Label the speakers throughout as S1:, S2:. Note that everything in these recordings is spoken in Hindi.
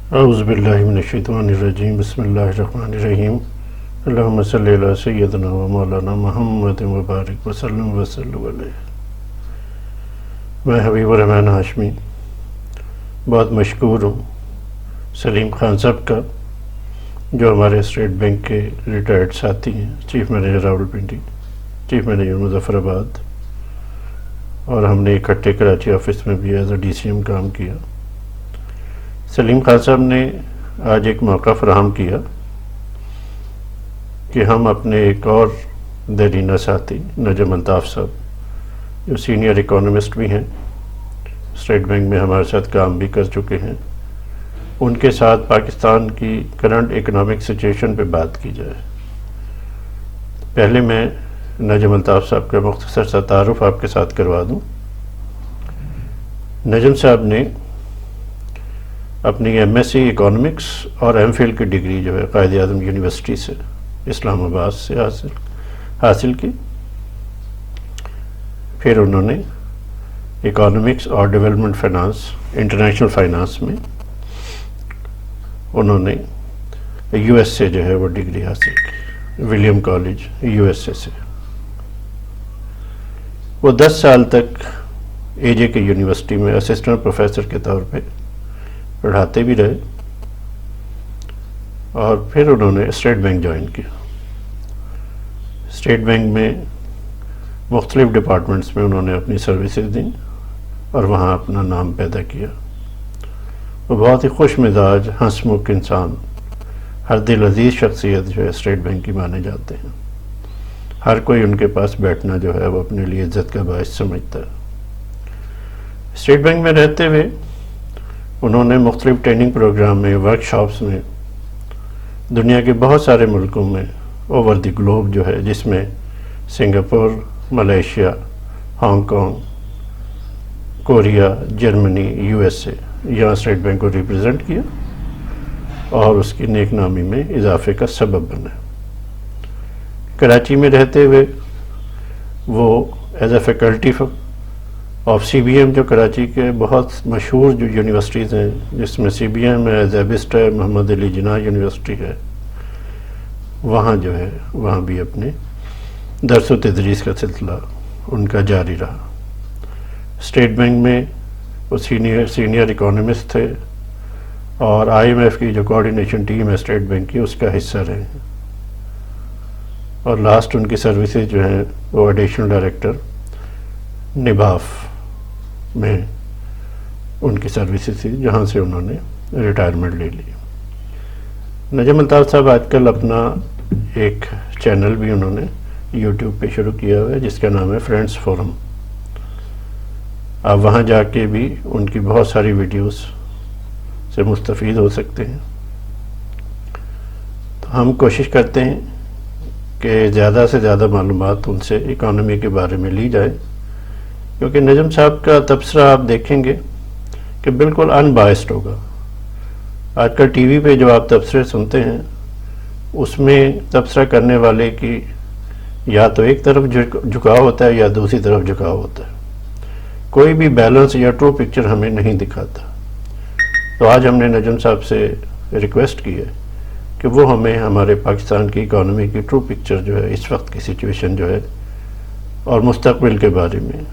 S1: औज़ुबिल्लाहि मिनश्शैतानिर्रजीम बिस्मिल्लाहिर्रहमानिर्रहीम अल्लाहुम्मा सल्लि अला सय्यिदिना व मौलाना मुहम्मद व बारिक वसल्लम वसल्लम अलैहि। मैं हबीबुर रहमान हाशमी बहुत मशकूर हूँ सलीम खान साहब का, जो हमारे स्टेट बैंक के रिटायर्ड साथी हैं, chief manager Rawalpindi, chief manager Muzaffarabad, और हमने इकट्ठे कराची ऑफिस में भी एज अ DCM काम किया। सलीम खान साहब ने आज एक मौका फराहम किया कि हम अपने एक और देरीना साथी नजम अल्ताफ़ साहब, जो सीनियर इकोनॉमिस्ट भी हैं, स्टेट बैंक में हमारे साथ काम भी कर चुके हैं, उनके साथ पाकिस्तान की करंट इकोनॉमिक सिचुएशन पे बात की जाए। पहले मैं नजम अल्ताफ़ साहब का मुख्तसर सा तारुफ आपके साथ करवा दूँ। नजम साहब ने अपनी MSc इकोनॉमिक्स और MPhil की डिग्री जो है कायद-ए-आज़म यूनिवर्सिटी से इस्लामाबाद से हासिल की। फिर उन्होंने इकोनॉमिक्स और डेवलपमेंट फाइनेंस, इंटरनेशनल फाइनेंस में उन्होंने US से जो है वो डिग्री हासिल की, विलियम कॉलेज USA से। वो 10 साल तक AJ के यूनिवर्सिटी में असिस्टेंट प्रोफेसर के तौर पे पढ़ाते भी रहे, और फिर उन्होंने स्टेट बैंक ज्वाइन किया। स्टेट बैंक में मुख्तलिफ डिपार्टमेंट्स में उन्होंने अपनी सर्विसेज दी और वहाँ अपना नाम पैदा किया। वो बहुत ही खुश मिजाज, हंसमुख इंसान, हर दिल अजीज़ शख्सियत जो है स्टेट बैंक की माने जाते हैं। हर कोई उनके पास बैठना जो है वो अपने लिए इज्जत का बायस समझता है। स्टेट बैंक में रहते हुए उन्होंने मुख्तलिफ ट्रेनिंग प्रोग्राम में, वर्कशॉप्स में दुनिया के बहुत सारे मुल्कों में ओवर द ग्लोब जो है, जिसमें Singapore, Malaysia, Hong Kong, Korea, Germany, USA, यहाँ स्टेट बैंक को रिप्रेजेंट किया और उसकी नेकनामी में इजाफे का सबब बना। कराची में रहते हुए वो as a faculty of CBM, जो कराची के बहुत मशहूर जो यूनिवर्सिटीज़ हैं, जिसमें CBM है, ज़ेबिस्ट है, मोहम्मद अली जिन्ना यूनिवर्सिटी है, वहाँ जो है वहाँ भी अपने दर्स व तदरीस का सिलसिला उनका जारी रहा। स्टेट बैंक में वो सीनियर इकोनॉमिस्ट थे और IMF की जो कोऑर्डिनेशन टीम है स्टेट बैंक की, उसका हिस्सा रहे हैं, और लास्ट उनकी सर्विसेज जो हैं वो एडिशनल डायरेक्टर निभाफ में उनकी सर्विसेज थी, जहाँ से उन्होंने रिटायरमेंट ले ली। नजम अल्ताफ़ साहब आजकल अपना एक चैनल भी उन्होंने YouTube पे शुरू किया हुआ है, जिसका नाम है फ्रेंड्स फोरम। आप वहाँ जाके भी उनकी बहुत सारी वीडियोस से मुस्तफ़ीद हो सकते हैं। तो हम कोशिश करते हैं कि ज़्यादा से ज़्यादा मालूमात उनसे इकानमी के बारे में ली जाए, क्योंकि नजम साहब का तबसरा आप देखेंगे कि बिल्कुल अनबायस्ड होगा। आजकल TV पे जो आप तबसरे सुनते हैं, उसमें तबसरा करने वाले की या तो एक तरफ झुकाव होता है या दूसरी तरफ झुकाव होता है। कोई भी बैलेंस या ट्रू पिक्चर हमें नहीं दिखाता। तो आज हमने नजम साहब से रिक्वेस्ट की है कि वो हमें हमारे पाकिस्तान की इकानमी की ट्रू पिक्चर जो है, इस वक्त की सिचुएशन जो है और मुस्तकबिल के बारे में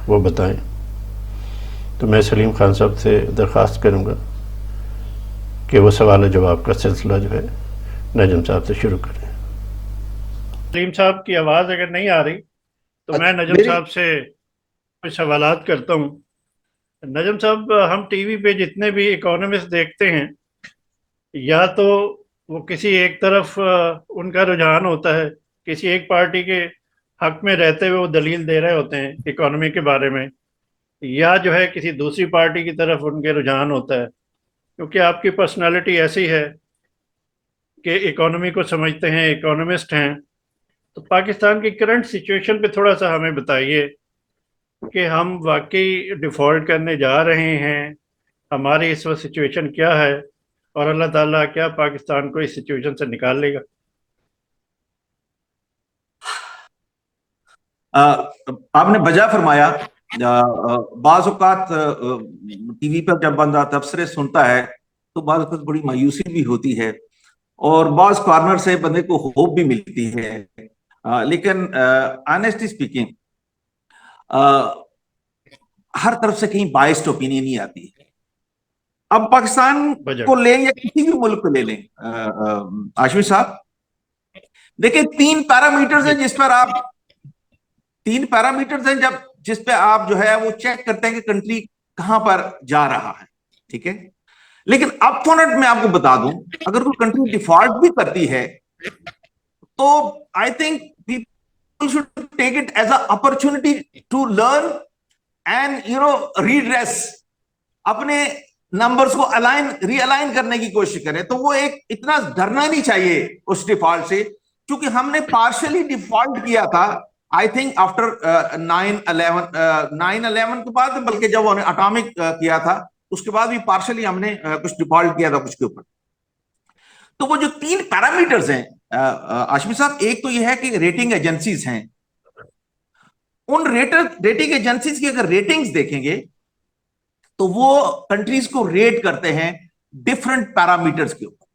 S1: वो बताएं। तो मैं सलीम खान साहब से दरख्वास्त करूँगा कि वो सवाल जवाब का सिलसिला जो है नजम साहब से शुरू करें। सलीम साहब की आवाज़ अगर नहीं आ रही तो मैं नजम साहब से कुछ सवालात करता हूँ। नजम साहब, हम TV पे जितने भी इकोनॉमिस्ट देखते हैं, या तो वो किसी एक तरफ उनका रुझान होता है, किसी एक पार्टी के हक में रहते हुए वो दलील दे रहे होते हैं इकोनॉमी के बारे में, या जो है किसी दूसरी पार्टी की तरफ उनके रुझान होता है। क्योंकि आपकी पर्सनालिटी ऐसी है कि इकोनॉमी को समझते हैं, इकोनॉमिस्ट हैं, तो पाकिस्तान की करंट सिचुएशन पे थोड़ा सा हमें बताइए कि हम वाकई डिफ़ॉल्ट करने जा रहे हैं, हमारी इस वक्त सिचुएशन क्या है, और अल्लाह ताला क्या पाकिस्तान को इस सिचुएशन से निकाल लेगा।
S2: आपने बजा फरमाया। बाज़ औक़ात TV पर जब बंदा तबसरे सुनता है तो बाज़ वक़्त बड़ी मायूसी भी होती है और बाज़ कॉर्नर से बंदे को होप भी मिलती है। लेकिन ऑनेस्टली स्पीकिंग हर तरफ से कहीं बायस्ड ओपिनियन ही आती है। अब पाकिस्तान को लें या किसी भी मुल्क को ले लें, आशमी साहब, देखिए तीन पैरामीटर्स हैं जब जिस पे आप जो है वो चेक करते हैं कि कंट्री कहां पर जा रहा है, ठीक है। लेकिन अप फ्रंट मैं आपको बता दूं, अगर कोई कंट्री डिफॉल्ट भी करती है तो I think people should take it as a opportunity to learn and redress, अपने नंबर्स को रीअलाइन करने की कोशिश करें। तो वो एक इतना डरना नहीं चाहिए उस डिफॉल्ट से, क्योंकि हमने पार्शियली डिफॉल्ट किया था आई थिंक आफ्टर 9/11 के बाद, बल्कि जब उन्होंने अटॉमिक किया था उसके बाद भी पार्शियली हमने कुछ डिफॉल्ट किया था कुछ के ऊपर। तो वो जो 3 पैरामीटर्स हैं आशमी साहब, एक तो ये है कि रेटिंग एजेंसीज हैं, उन रेटिंग एजेंसीज की अगर रेटिंग्स देखेंगे तो वो कंट्रीज को रेट करते हैं डिफरेंट पैरामीटर्स के ऊपर,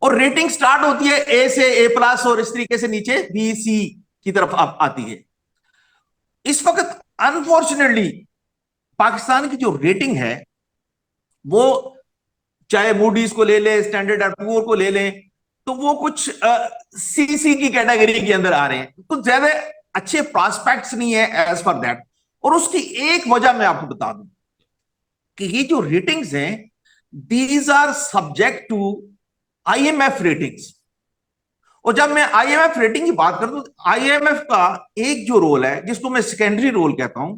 S2: और रेटिंग स्टार्ट होती है ए से A+ और इस तरीके से नीचे B, C की तरफ आती है। इस वक्त अनफॉर्चुनेटली पाकिस्तान की जो रेटिंग है वो, चाहे मूडीज को ले ले, स्टैंडर्ड एंड पुअर को ले लें, तो वो कुछ CC की कैटेगरी के अंदर आ रहे हैं, तो ज्यादा अच्छे प्रॉस्पेक्ट्स नहीं है एज पर दैट। और उसकी एक वजह मैं आपको बता दूं कि ये जो रेटिंग्स हैं these are subject to IMF ratings. और जब मैं IMF रेटिंग की बात करता हूं, IMF का एक जो रोल है जिसको मैं सेकेंडरी रोल कहता हूं,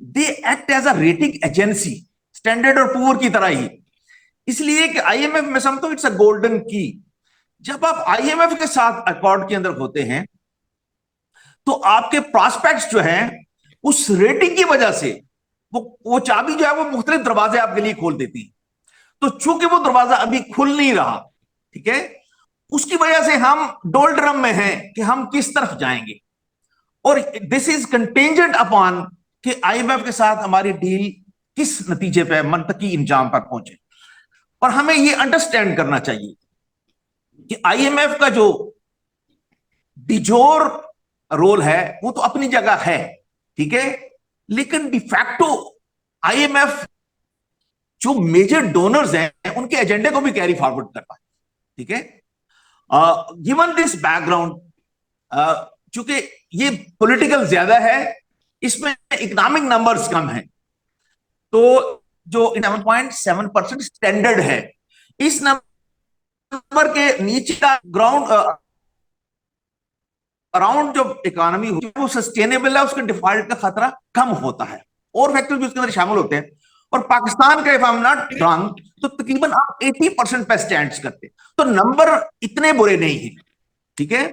S2: they act as a rating agency Standard और पुअर की तरह ही। इसलिए कि IMF में समझता हूं इट्स अ गोल्डन की। जब आप IMF के साथ अकॉर्ड के अंदर होते हैं तो आपके प्रॉस्पेक्ट्स जो हैं उस रेटिंग की वजह से वो चाबी जो है वो मुख्तलिफ दरवाजे आपके लिए खोल देती है। तो चूंकि वो दरवाजा अभी खुल नहीं रहा, ठीक है, उसकी वजह से हम डोल्ड्रम में हैं कि हम किस तरफ जाएंगे। और दिस इज कंटेंजेंट अपॉन कि IMF के साथ हमारी डील किस नतीजे पे मंतकी इंजाम पर पहुंचे। और हमें ये अंडरस्टैंड करना चाहिए कि IMF का जो डिजोर रोल है वो तो अपनी जगह है, ठीक है, लेकिन डिफैक्टो IMF जो मेजर डोनर्स हैं उनके एजेंडे को भी कैरी फॉरवर्ड करता है, ठीक है। गिवन दिस बैकग्राउंड, चूंकि ये पॉलिटिकल ज्यादा है, इसमें इकोनॉमिक नंबर्स कम हैं, तो जो 7.7% स्टैंडर्ड है, इस नंबर के नीचे का ग्राउंड अराउंड जो इकोनॉमी होती है वो सस्टेनेबल है, उसके डिफॉल्ट का खतरा कम होता है, और फैक्टर भी उसके अंदर शामिल होते हैं। और पाकिस्तान का if I am not wrong तो तकरीबन आप 80% पे स्टैंड करते हैं, तो नंबर इतने बुरे नहीं है, ठीक है।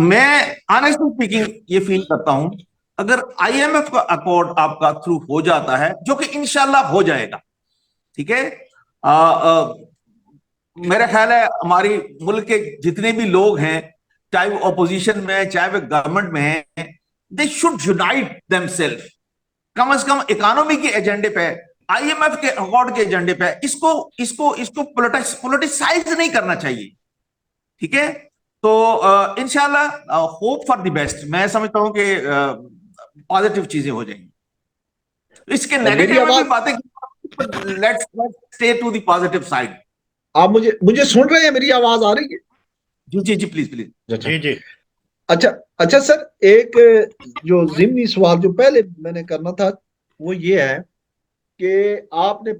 S2: मैं ऑनेस्टली स्पीकिंग ये फील करता हूं अगर IMF का अकॉर्ड आपका थ्रू हो जाता है, जो कि इंशाल्लाह हो जाएगा, ठीक है, मेरा ख्याल है हमारी मुल्क के जितने भी लोग हैं, चाहे वो अपोजिशन में है चाहे वो गवर्नमेंट में है, दे शुड यूनाइट देमसेल्फ, कम से कम इकोनॉमी के एजेंडे पे, IMF के अकॉर्ड के एजेंडे पे इसको इसको इसको पोलिटिसाइज नहीं करना चाहिए, ठीक है। तो इंशाल्लाह होप फॉर द बेस्ट, मैं समझता हूं कि पॉजिटिव चीजें हो जाएंगी। इसके नेगेटिव भी बातें, let's stay to the positive side.
S3: आप मुझे सुन रहे हैं? मेरी आवाज आ रही है?
S2: जी जी जी, प्लीज प्लीज।
S1: जी जी।
S3: अच्छा सर, एक जो जिमनी सवाल जो पहले मैंने करना था वो ये है कि आपने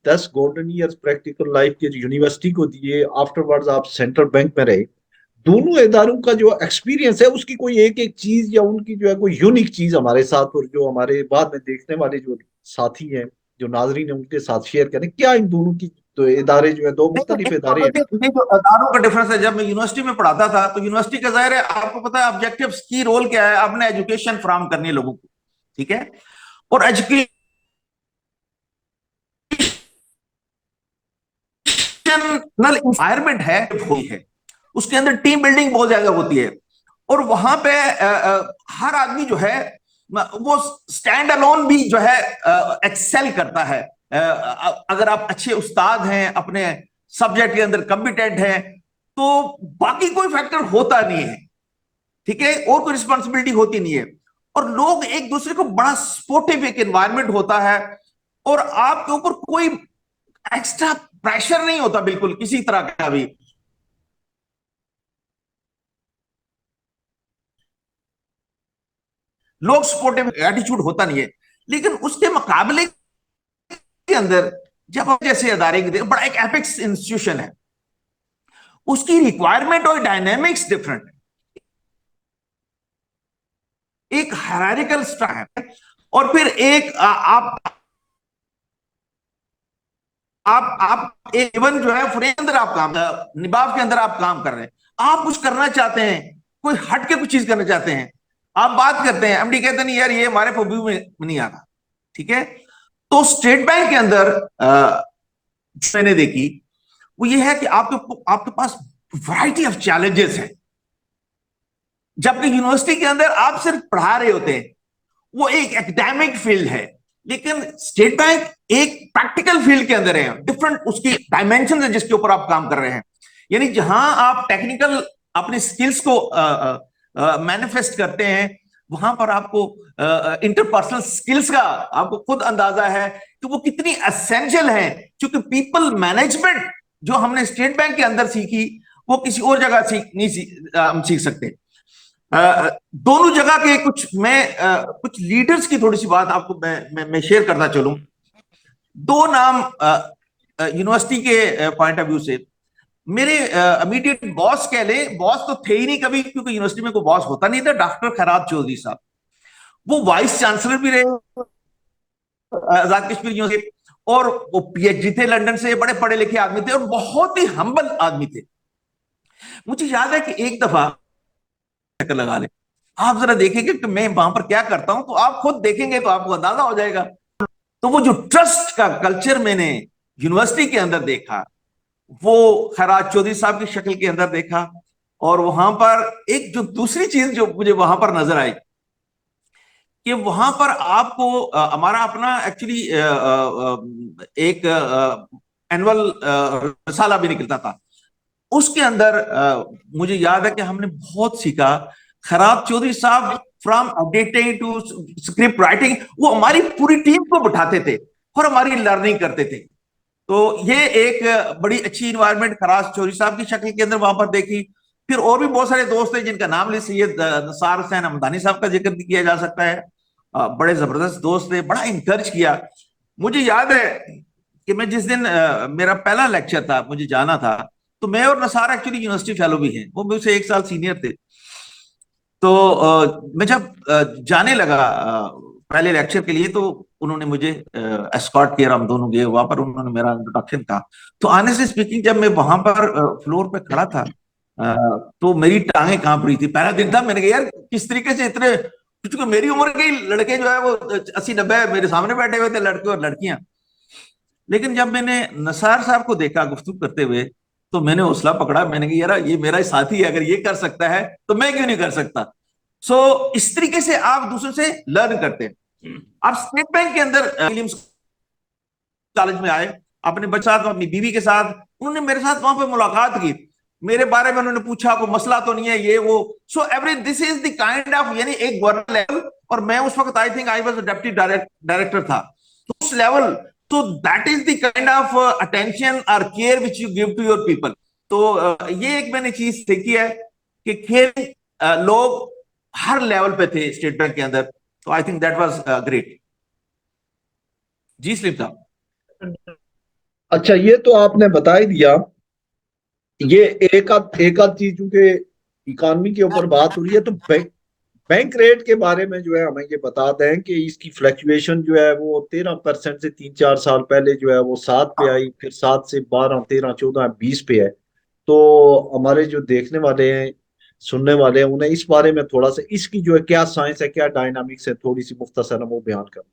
S3: 10 गोल्डन ईयर्स प्रैक्टिकल लाइफ के यूनिवर्सिटी को दिए, आफ्टरवर्ड्स आप सेंट्रल बैंक में रहे। दोनों इदारों का जो एक्सपीरियंस है उसकी कोई एक एक चीज या उनकी जो है कोई यूनिक चीज हमारे साथ और जो हमारे बाद में देखने वाले जो साथी हैं, जो नाजरीन है, उनके साथ शेयर करें। क्या इन दोनों की तो इदारे जो है, दो मुख्तलिफ इदारे हैं।
S2: ये जो इदारों का डिफरेंस है, जब मैं यूनिवर्सिटी में पढ़ाता था तो यूनिवर्सिटी का जाहिर है आपको पता है ऑब्जेक्टिव की रोल क्या है, आपने एजुकेशन फराहम करनी है लोगों को, ठीक है। और एजुकेशनल एनवायरमेंट है उसके अंदर टीम बिल्डिंग बहुत ज्यादा होती है, और वहां पे हर आदमी जो है वो स्टैंड अलोन भी जो है एक्सेल करता है, अगर आप अच्छे उस्ताद हैं, अपने सब्जेक्ट के अंदर कॉम्पिटेंट हैं, तो बाकी कोई फैक्टर होता नहीं है, ठीक है, और कोई रिस्पॉन्सिबिलिटी होती नहीं है, और लोग एक दूसरे को बड़ा सपोर्टिव एक एनवायरनमेंट होता है, और आपके ऊपर कोई एक्स्ट्रा प्रेशर नहीं होता बिल्कुल किसी तरह का भी। लोग सपोर्टिव एटीट्यूड होता नहीं है, लेकिन उसके मुकाबले के अंदर जब हम जैसे अदारे की बड़ा एक एपिक्स इंस्टीट्यूशन है, उसकी रिक्वायरमेंट और डायनेमिक्स डिफरेंट है, एक हायरार्किकल स्ट्रक्चर है, और फिर एक आप एक इवन जो है फ्रेम के अंदर आप काम, निभाव के अंदर आप काम कर रहे हैं, आप कुछ करना चाहते हैं, कोई हट के कुछ चीज करना चाहते हैं, आप बात करते हैं, एमडी कहते नहीं यार ये हमारे प्रोव्यू में नहीं आता, ठीक है। तो स्टेट बैंक के अंदर जो मैंने देखी वो ये है कि आपके पास वैरायटी ऑफ चैलेंजेस है, जबकि यूनिवर्सिटी के अंदर आप सिर्फ पढ़ा रहे होते हैं, वो एक एकेडमिक फील्ड है, लेकिन स्टेट बैंक एक प्रैक्टिकल फील्ड के अंदर है, डिफरेंट उसकी डायमेंशन है जिसके ऊपर आप काम कर रहे हैं। यानी जहां आप टेक्निकल अपनी स्किल्स को मैनिफेस्ट करते हैं, वहां पर आपको इंटरपर्सनल स्किल्स का आपको खुद अंदाजा है कि वो कितनी एसेंशियल है, क्योंकि पीपल मैनेजमेंट जो हमने स्टेट बैंक के अंदर सीखी वो किसी और जगह हम सीख सकते। दोनों जगह के कुछ लीडर्स की थोड़ी सी बात आपको मैं शेयर करना चलूं। दो नाम यूनिवर्सिटी के पॉइंट ऑफ व्यू से मेरे इमीडिएट बॉस कह ले, बॉस तो थे ही नहीं कभी, क्योंकि यूनिवर्सिटी में कोई बॉस होता नहीं था, डॉक्टर खैरात चौधरी साहब, वो वाइस चांसलर भी रहे आजाद कश्मीर यूनिवर्सिटी, और वो पीएचडी थे लंदन से, बड़े पढ़े लिखे आदमी थे और बहुत ही हम्बल आदमी थे। मुझे याद है कि एक दफा चक्कर लगा ले, आप जरा देखेंगे कि मैं वहां पर क्या करता हूं, तो आप खुद देखेंगे तो आपको अंदाजा हो जाएगा। तो वो जो ट्रस्ट का कल्चर मैंने यूनिवर्सिटी के अंदर देखा, वो खैरात चौधरी साहब की शक्ल के अंदर देखा, और वहां पर एक जो दूसरी चीज जो मुझे वहां पर नजर आई कि वहां पर आपको हमारा अपना एक्चुअली एक एनुअल रसाला भी निकलता था, उसके अंदर मुझे याद है कि हमने बहुत सीखा। खैरात चौधरी साहब from updating to script writing, वो हमारी पूरी टीम को बिठाते थे और हमारी लर्निंग करते थे। तो ये एक बड़ी अच्छी इन्वायरमेंट खैरात चौधरी साहब की शक्ल के अंदर वहां पर देखी। फिर और भी बहुत सारे दोस्त हैं जिनका नाम ले, सैयद नसार हुसैन हमदानी साहब का जिक्र किया जा सकता है, बड़े जबरदस्त दोस्त थे, बड़ा इंकरेज किया। मुझे याद है कि मैं जिस दिन मेरा पहला लेक्चर था, मुझे जाना था, तो मैं और नसार एक्चुअली यूनिवर्सिटी फेलो भी हैं, वो मुझसे 1 साल सीनियर थे। तो मैं जब जाने लगा पहले लेक्चर के लिए, तो उन्होंने मुझे एस्कॉर्ट किया, हम दोनों गए वहां पर, उन्होंने मेरा इंट्रोडक्शन कहा। तो ऑनेस्टली स्पीकिंग जब मैं वहां पर फ्लोर पे खड़ा था, तो मेरी टांगें कांप रही थी। पहला दिन था, मैंने कहा यार किस तरीके से इतने, क्योंकि मेरी उम्र के लड़के जो है वो 80-90 मेरे सामने बैठे हुए थे, लड़के और लड़कियां। लेकिन जब मैंने नसार साहब को देखा गुफ्तगू करते हुए, तो मैंने हौसला पकड़ा, मैंने कहा यार ये मेरा साथी है, अगर ये कर सकता है तो मैं क्यों नहीं कर सकता। सो इस तरीके से आप दूसरों से लर्न करते हैं। आप स्टेट बैंक के अंदर विलियम्स कॉलेज में आए, अपने बच्चे साथ, अपनी बीवी के साथ, उन्होंने मेरे साथ वहां पे मुलाकात की, मेरे बारे में उन्होंने पूछा कोई मसला तो नहीं है ये वो। So every this is the kind of, यानी एक गवर्नर लेवल, और मैं उस वक्त I think I was deputy director था, तो उस लेवल, तो that is the kind of attention और care which you give to your people. तो ये एक मैंने चीज सीखी है कि केयर लोग हर लेवल पे थे स्टेट बैंक के अंदर, तो I think that was great. जी सलीम साहब।
S3: अच्छा, ये तो आपने बता ही दिया। ये एक आध चीज, क्योंकि इकोनॉमी के ऊपर बात हो रही है, तो बैंक रेट के बारे में जो है हमें ये बता दें कि इसकी फ्लक्चुएशन जो है वो 13% से 3-4 साल पहले जो है वो 7 पे आई, फिर 7 से 12, 13, 14, 20 पे है। तो हमारे जो देखने वाले हैं, सुनने वाले हैं, उन्हें इस बारे में थोड़ा सा, इसकी जो है क्या साइंस है, क्या डायनामिक्स है, थोड़ी सी मुख्तसर वो बयान करें।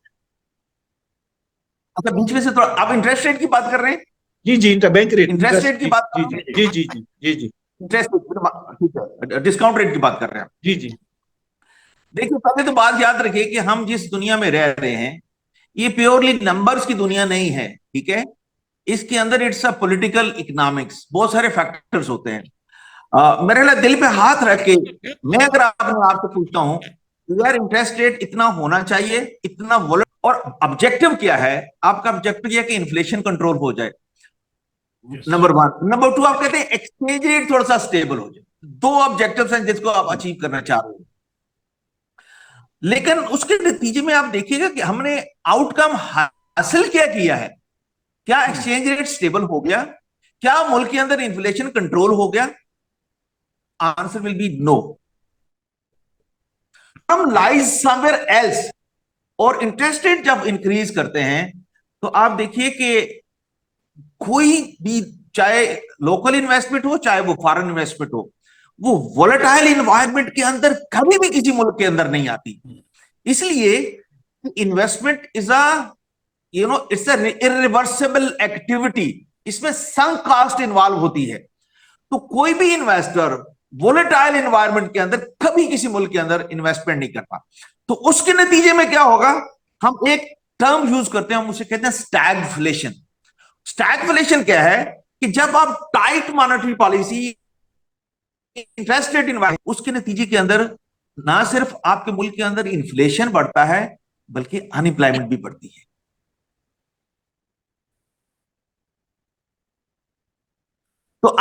S2: अच्छा, बीच में से थोड़ा, आप इंटरेस्ट रेट की बात कर रहे हैं?
S3: जी जी, बैंक रेट,
S2: इंटरेस्ट रेट की बात
S3: जी जी जी जी जी जी जी,
S2: इंटरेस्ट, ठीक है, डिस्काउंट रेट की बात कर रहे हैं।
S3: जी जी।
S2: देखिए, पहले तो बात याद रखिए कि हम जिस दुनिया में रह रहे हैं, ये प्योरली नंबर्स की दुनिया नहीं है, ठीक है। इसके अंदर इट्स अ पॉलिटिकल इकोनॉमिक्स, बहुत सारे फैक्टर्स होते हैं। मेरे लिए दिल पे हाथ रख के मैं अगर आपसे पूछता हूं, यार इंटरेस्ट रेट इतना होना चाहिए, इतना वोलेट, और ऑब्जेक्टिव क्या है आपका? ऑब्जेक्टिव यह कि इन्फ्लेशन कंट्रोल हो जाए, नंबर वन। नंबर टू, आप कहते हैं एक्सचेंज रेट थोड़ा सा स्टेबल हो जाए। दो ऑब्जेक्टिव्स हैं जिसको आप अचीव करना चाह रहे हो, लेकिन उसके नतीजे में आप देखिएगा कि हमने आउटकम हासिल क्या किया है। क्या एक्सचेंज रेट स्टेबल हो गया? क्या मुल्क के अंदर इन्फ्लेशन कंट्रोल हो गया? Answer will be no. हम लाइज समवेयर एल्स। और इंटरेस्ट रेट जब इंक्रीज करते हैं तो आप देखिए कि कोई भी, चाहे लोकल इन्वेस्टमेंट हो चाहे वो फॉरेन इन्वेस्टमेंट हो, वो वोलेटाइल इन्वायरमेंट के अंदर कभी भी किसी मुल्क के अंदर नहीं आती। इसलिए investment is a it's a irreversible activity. इसमें संक कास्ट इन्वॉल्व होती है। तो कोई भी इन्वेस्टर वोलेटाइल इन्वायरमेंट के अंदर कभी किसी मुल्क के अंदर इन्वेस्टमेंट नहीं करता। तो उसके नतीजे में क्या होगा? हम एक टर्म यूज करते हैं, हम उसे कहते हैं स्टैगफ्लेशन। स्टैगफ्लेशन क्या है कि जब आप tight monetary policy, interest rate environment, उसके नतीजे के अंदर ना सिर्फ आपके मुल्क के अंदर इन्फ्लेशन बढ़ता है बल्कि अनएम्प्लॉयमेंट भी बढ़ती है। तो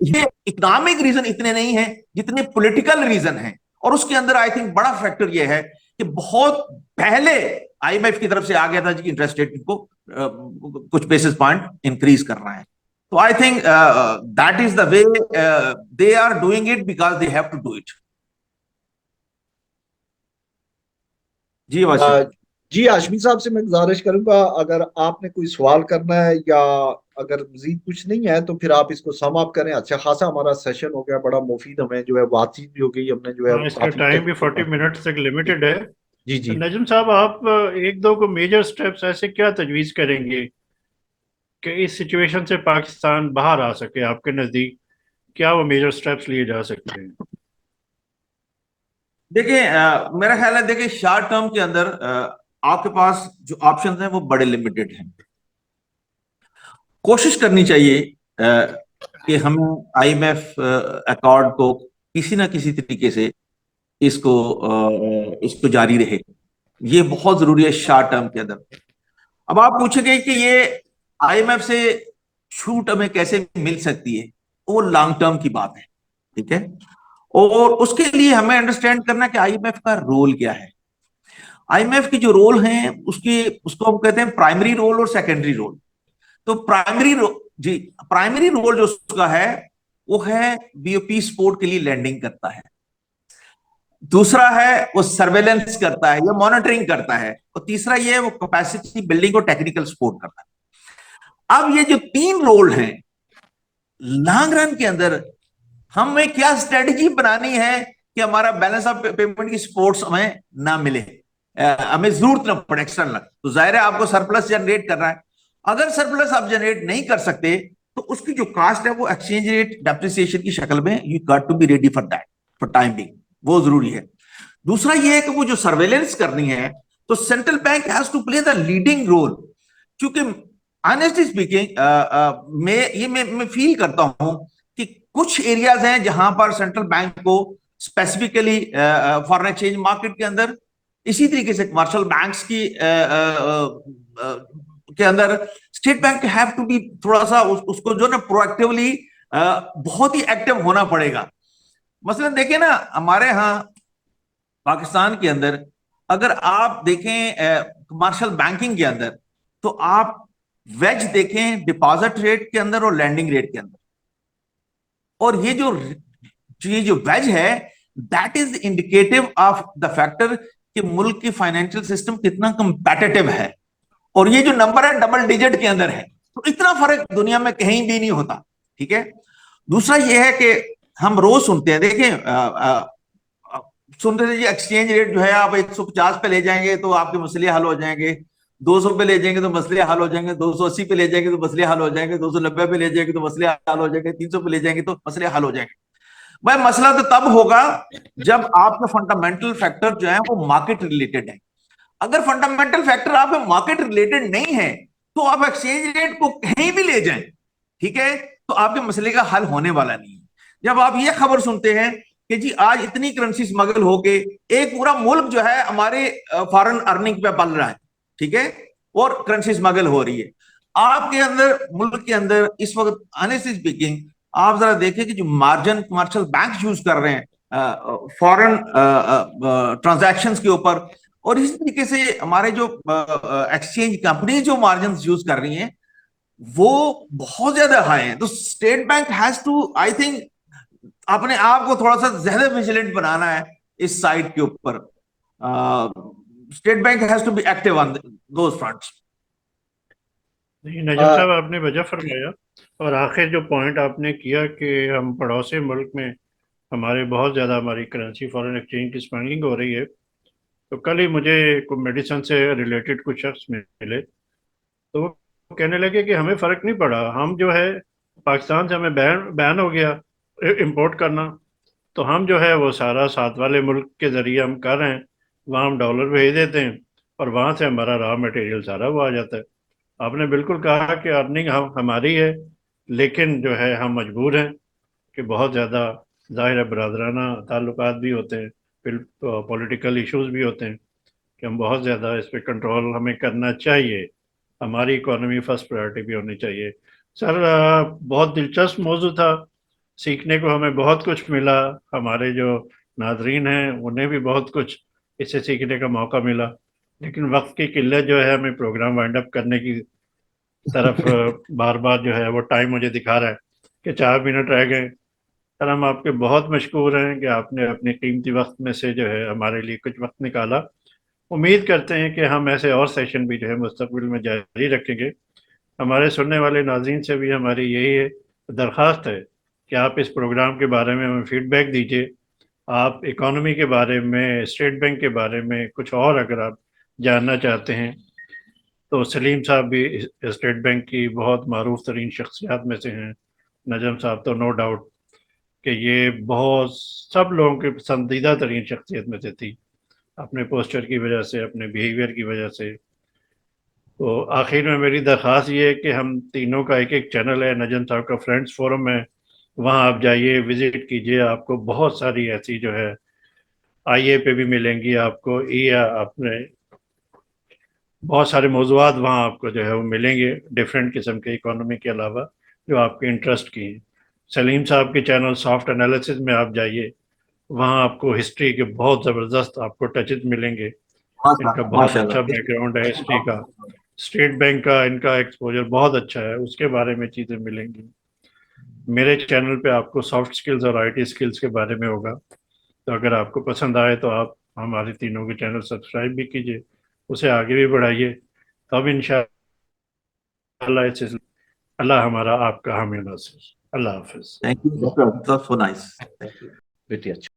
S2: ये इकोनॉमिक रीजन इतने नहीं है जितने पॉलिटिकल रीजन हैं। और उसके अंदर आई थिंक बड़ा फैक्टर यह है कि बहुत पहले आईएमएफ की तरफ से आ गया था कि इंटरेस्ट रेट को कुछ बेसिस पॉइंट इंक्रीज करना है। तो I think that is the way they are doing it because they have to do it. जी वाशिफ।
S3: जी हाशमी साहब से मैं गुजारिश करूंगा, अगर आपने कोई सवाल करना है या अगर मजीद कुछ नहीं है तो फिर आप इसको सम अप करें। अच्छा खासा हमारा सेशन हो गया, बड़ा मुफीद, हमें जो है बातचीत भी हो गई, हमने जो है
S1: हाँ, इसका
S3: काफी
S1: टाइम भी 40 मिनट तक लिमिटेड है।
S3: जी
S1: तो
S3: जी।
S1: नजम साहब, आप एक दो को मेजर स्टेप्स ऐसे क्या तजवीज़ करेंगे कि इस सिचुएशन से पाकिस्तान बाहर आ सके? आपके नज़दीक क्या वो मेजर स्टेप्स लिए जा सकते हैं?
S2: देखिए, मेरा ख्याल है, देखिए शॉर्ट टर्म के अंदर आपके पास जो ऑप्शंस हैं वो बड़े लिमिटेड हैं। कोशिश करनी चाहिए कि हम आईएमएफ अकॉर्ड को किसी ना किसी तरीके से इसको जारी रहे। ये बहुत जरूरी है शॉर्ट टर्म के अंदर। अब आप पूछेंगे कि ये आईएमएफ से छूट हमें कैसे मिल सकती है, वो लॉन्ग टर्म की बात है, ठीक है। और उसके लिए हमें अंडरस्टैंड करना कि आईएमएफ का रोल क्या है। आईएमएफ की जो रोल है उसको हम कहते हैं प्राइमरी रोल और सेकेंडरी रोल। तो प्राइमरी रोल जो उसका है वो है बीओपी सपोर्ट के लिए लैंडिंग करता है। दूसरा है वो सर्वेलेंस करता है या मॉनिटरिंग करता है। और तीसरा ये है वो कैपेसिटी बिल्डिंग और टेक्निकल सपोर्ट करता है। अब ये जो तीन रोल हैं, लॉन्ग रन के अंदर हमें क्या स्ट्रेटजी बनानी है कि हमारा बैलेंस ऑफ पेमेंट की सपोर्ट्स हमें ना मिले, हमें जरूरत ना पड़े एक्सटर्नल। तो जाहिर है आपको सरप्लस जनरेट करना है। अगर सरप्लस आप जनरेट नहीं कर सकते तो उसकी जो कास्ट है वो एक्सचेंज रेट डेप्रिसिएशन की शक्ल में, you got to be ready for that for time being, वो जरूरी है। दूसरा ये है कि वो जो सर्वेलेंस करनी है तो central bank has to play the leading role. क्योंकि ऑनेस्टली स्पीकिंग मैं फील करता हूं कि कुछ एरियाज हैं जहां पर सेंट्रल बैंक को स्पेसिफिकली फॉरेन एक्सचेंज मार्केट के अंदर, इसी तरीके से कमर्शियल बैंक्स की के अंदर state bank have to be थोड़ा सा उसको जो ना प्रोएक्टिवली बहुत ही एक्टिव होना पड़ेगा। मसलन देखिए ना, हमारे यहाँ पाकिस्तान के अंदर अगर आप देखें कमर्शियल बैंकिंग के अंदर, तो आप वेज देखें डिपॉजिट रेट के अंदर और लैंडिंग रेट के अंदर। और ये जो वेज है that is indicative of the factor कि मुल्क की फाइनेंशियल सिस्टम कितना कंपेटिटिव है। और ये जो नंबर है डबल डिजिट के अंदर है। तो इतना फर्क दुनिया में कहीं भी नहीं होता, ठीक है। दूसरा ये है कि हम रोज सुनते हैं, देखें सुनते थे जी एक्सचेंज रेट जो है आप 150 पे ले जाएंगे तो आपके मसले हल हो जाएंगे, 200 पे ले जाएंगे तो मसले हल हो जाएंगे, 280 पे ले जाएंगे तो मसले हल हो जाएंगे, 290 पे ले जाएंगे तो मसले हल हो जाएंगे, 300 पे ले जाएंगे तो मसले हल हो जाएंगे। भाई मसला तो तब होगा जब आपके फंडामेंटल फैक्टर जो है वो मार्केट रिलेटेड है। अगर फंडामेंटल फैक्टर आपके मार्केट रिलेटेड नहीं है तो आप एक्सचेंज रेट को कहीं भी ले जाएं, ठीक है, तो आपके मसले का हल होने वाला नहीं है। जब आप ये खबर सुनते हैं कि जी आज इतनी करेंसी स्मगल होके एक पूरा मुल्क जो है हमारे फॉरेन अर्निंग पे पल रहा है, ठीक है, और करेंसी स्मगल हो रही है आपके अंदर, मुल्क के अंदर इस वक्त, ऑनेस्टली स्पीकिंग, आप जरा देखें कि जो मार्जिन कमर्शियल बैंक यूज कर रहे हैं फॉरेन ट्रांजैक्शन के ऊपर, और इसी तरीके से हमारे जो एक्सचेंज कंपनी जो मार्जिन यूज कर रही हैं वो बहुत ज्यादा हाई है। तो state bank has to, I think, अपने आप को थोड़ा सा ज्यादा विजिलेंट बनाना है इस साइड के ऊपर। State bank has to be active on those fronts.
S1: नहीं, नजम साहब आपने वजह फरमाया, और आखिर जो पॉइंट आपने किया कि हम पड़ोसी मुल्क में हमारे बहुत ज़्यादा हमारी करेंसी फॉरेन एक्सचेंज की स्मगलिंग हो रही है। तो कल ही मुझे मेडिसिन से रिलेटेड कुछ शख्स मिले, तो वो कहने लगे कि हमें फ़र्क नहीं पड़ा, हम जो है पाकिस्तान से हमें बैन हो गया इंपोर्ट करना, तो हम जो है वो सारा साथ वाले मुल्क के ज़रिए हम कर रहे हैं, वहाँ हम डॉलर भेज देते हैं और वहाँ से हमारा रॉ मटेरियल सारा वो आ जाता है। आपने बिल्कुल कहा कि अर्निंग हमारी है, लेकिन जो है हम मजबूर हैं कि बहुत ज़्यादा ज़ाहिर है बरादराना ताल्लुकात भी होते हैं, फिर पॉलिटिकल इश्यूज भी होते हैं कि हम बहुत ज़्यादा इस पर कंट्रोल हमें करना चाहिए, हमारी इकोनॉमी फर्स्ट प्रायोरिटी भी होनी चाहिए। सर बहुत दिलचस्प मौजू था, सीखने को हमें बहुत कुछ मिला, हमारे जो नाजरीन हैं उन्हें भी बहुत कुछ इससे सीखने का मौका मिला, लेकिन वक्त की किल्लत जो है हमें प्रोग्राम वाइंड अप करने की तरफ बार बार जो है वो टाइम मुझे दिखा रहा है कि 4 मिनट रह गए। सर हम आपके बहुत मशकूर हैं कि आपने अपने कीमती वक्त में से जो है हमारे लिए कुछ वक्त निकाला। उम्मीद करते हैं कि हम ऐसे और सेशन भी जो है मुस्तकबिल में जारी रखेंगे। हमारे सुनने वाले नाज़रीन से भी हमारी यही है दरख्वास्त है कि आप इस प्रोग्राम के बारे में हमें फीडबैक दीजिए। आप इकोनॉमी के बारे में, स्टेट बैंक के बारे में कुछ और अगर आप जानना चाहते हैं, तो सलीम साहब भी स्टेट बैंक की बहुत मारूफ तरीन शख्सियात में से हैं। नजम साहब तो नो डाउट कि ये बहुत सब लोगों की पसंदीदा तरीन शख्सियत में से थी, अपने पोस्टर की वजह से, अपने बिहेवियर की वजह से। तो आखिर में मेरी दरख्वास्त ये है कि हम तीनों का एक एक चैनल है, नजम साहब का फ्रेंड्स फोरम है, वहाँ आप जाइए, विजिट कीजिए, आपको बहुत सारी ऐसी जो है आईए पे भी मिलेंगी आपको, या आपने बहुत सारे मौज़ूआत वहाँ आपको जो है वो मिलेंगे डिफरेंट किस्म के इकोनॉमी के अलावा जो आपके इंटरेस्ट की हैं। सलीम साहब के चैनल सॉफ्ट एनालिसिस में आप जाइए, वहाँ आपको हिस्ट्री के बहुत ज़बरदस्त आपको टचेज मिलेंगे, इनका बहुत अच्छा बैकग्राउंड है हिस्ट्री का। स्टेट बैंक का इनका एक्सपोजर बहुत अच्छा है, उसके बारे में चीज़ें मिलेंगी। मेरे चैनल पे आपको सॉफ्ट स्किल्स और आईटी स्किल्स के बारे में होगा, तो अगर आपको पसंद आए तो आप हमारे तीनों के चैनल सब्सक्राइब भी कीजिए, उसे आगे भी बढ़ाइए, तब इंशाअल्लाह इस सिलसिले अल्लाह हमारा आपका हामी नासिर। अल्लाह हाफिज।
S2: Thank you doctor, so nice, thank you.
S3: बेटी अच्छा।